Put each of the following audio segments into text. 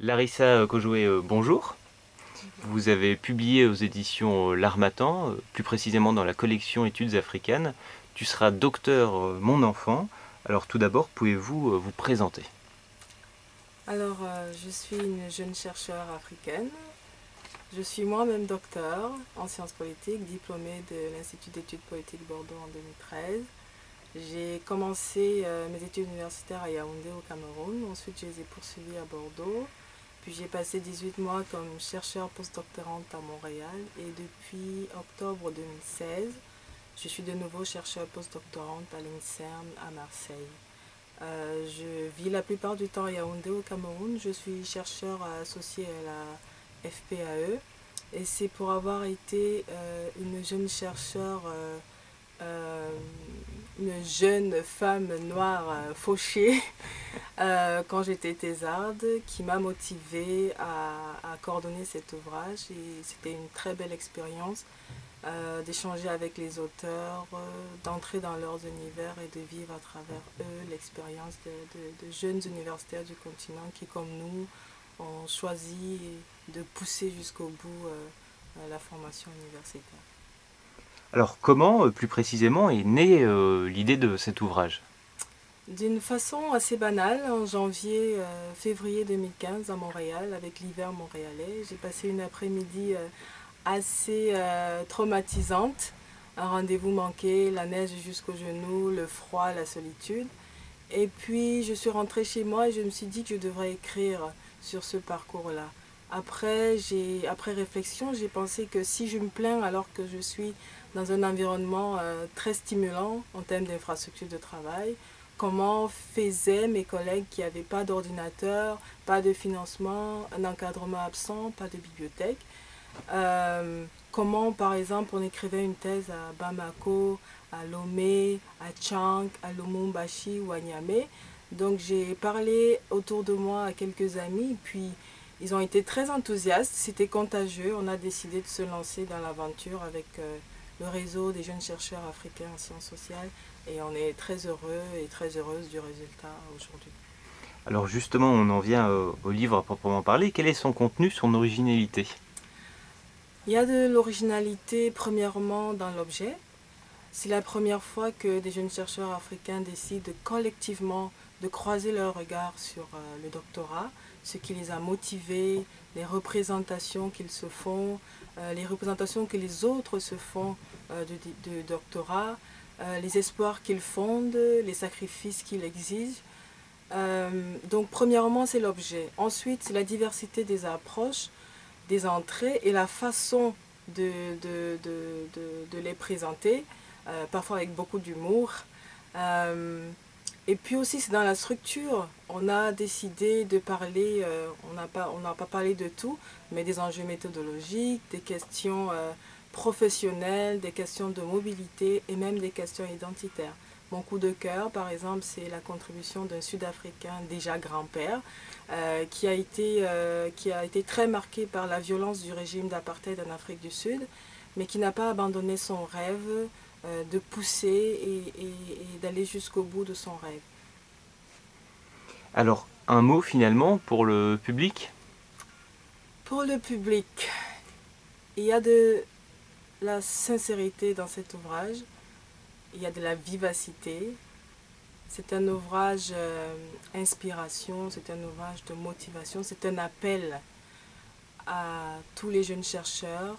Larissa Kojoué, bonjour. Vous avez publié aux éditions L'Harmattan, plus précisément dans la collection Études africaines. Tu seras docteur, mon enfant. Alors tout d'abord, pouvez-vous vous présenter? Je suis une jeune chercheure africaine. Je suis moi-même docteur en sciences politiques, diplômée de l'Institut d'études politiques Bordeaux en 2013. J'ai commencé mes études universitaires à Yaoundé au Cameroun. Ensuite, je les ai poursuivies à Bordeaux. Puis j'ai passé 18 mois comme chercheur postdoctorante à Montréal. Et depuis octobre 2016, je suis de nouveau chercheur postdoctorante à l'INSERM à Marseille. Je vis la plupart du temps à Yaoundé au Cameroun. Je suis chercheur associé à la FPAE et c'est pour avoir été une jeune chercheure, une jeune femme noire fauchée quand j'étais thésarde qui m'a motivée à coordonner cet ouvrage et c'était une très belle expérience d'échanger avec les auteurs, d'entrer dans leurs univers et de vivre à travers eux l'expérience de jeunes universitaires du continent qui, comme nous, ont choisi de pousser jusqu'au bout la formation universitaire. Alors comment, plus précisément, est née l'idée de cet ouvrage? D'une façon assez banale, en janvier, février 2015 à Montréal, avec l'hiver montréalais, j'ai passé une après-midi assez traumatisante. Un rendez-vous manqué, la neige jusqu'aux genoux, le froid, la solitude. Et puis je suis rentrée chez moi et je me suis dit que je devrais écrire sur ce parcours-là. Après réflexion, j'ai pensé que si je me plains alors que je suis dans un environnement très stimulant en termes d'infrastructure de travail, comment faisaient mes collègues qui n'avaient pas d'ordinateur, pas de financement, un encadrement absent, pas de bibliothèque. Comment, par exemple, on écrivait une thèse à Bamako, à Lomé, à Tchang, à Lumumbashi ou à Niamey. Donc j'ai parlé autour de moi à quelques amis, puis ils ont été très enthousiastes, c'était contagieux. On a décidé de se lancer dans l'aventure avec le réseau des jeunes chercheurs africains en sciences sociales et on est très heureux et très heureuse du résultat aujourd'hui. Alors justement, on en vient au livre à proprement parler. Quel est son contenu, son originalité? Il y a de l'originalité premièrement dans l'objet. C'est la première fois que des jeunes chercheurs africains décident collectivement de croiser leur regard sur le doctorat, ce qui les a motivés, les représentations qu'ils se font, les représentations que les autres se font de doctorat, les espoirs qu'ils fondent, les sacrifices qu'ils exigent. Donc premièrement, c'est l'objet. Ensuite, c'est la diversité des approches, des entrées et la façon de les présenter, parfois avec beaucoup d'humour. Et puis aussi, c'est dans la structure. On a décidé de parler, on n'a pas parlé de tout, mais des enjeux méthodologiques, des questions professionnelles, des questions de mobilité et même des questions identitaires. Mon coup de cœur, par exemple, c'est la contribution d'un Sud-Africain déjà grand-père qui a été très marqué par la violence du régime d'apartheid en Afrique du Sud, mais qui n'a pas abandonné son rêve de pousser et d'aller jusqu'au bout de son rêve. Alors, un mot finalement pour le public? Pour le public, il y a de la sincérité dans cet ouvrage, il y a de la vivacité. C'est un ouvrage inspiration, c'est un ouvrage de motivation, c'est un appel à tous les jeunes chercheurs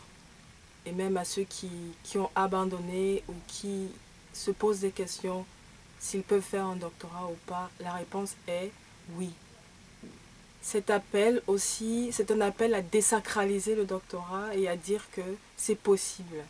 et même à ceux qui ont abandonné ou qui se posent des questions s'ils peuvent faire un doctorat ou pas. La réponse est oui. Cet appel aussi, c'est un appel à désacraliser le doctorat et à dire que c'est possible.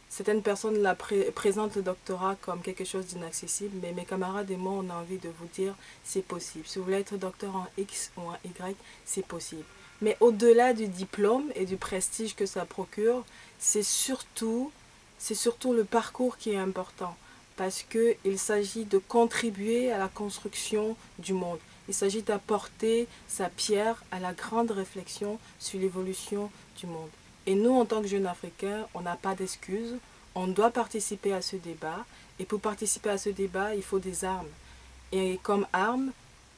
Certaines personnes présentent le doctorat comme quelque chose d'inaccessible, mais mes camarades et moi, on a envie de vous dire c'est possible. Si vous voulez être docteur en X ou en Y, c'est possible. Mais au-delà du diplôme et du prestige que ça procure, c'est surtout le parcours qui est important parce qu'il s'agit de contribuer à la construction du monde. Il s'agit d'apporter sa pierre à la grande réflexion sur l'évolution du monde. Et nous, en tant que jeunes Africains, on n'a pas d'excuses. On doit participer à ce débat. Et pour participer à ce débat, il faut des armes. Et comme armes,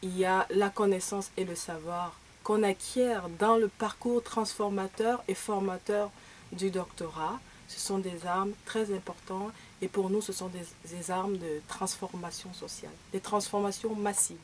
il y a la connaissance et le savoir qu'on acquiert dans le parcours transformateur et formateur du doctorat. Ce sont des armes très importantes et pour nous, ce sont des armes de transformation sociale, des transformations massives.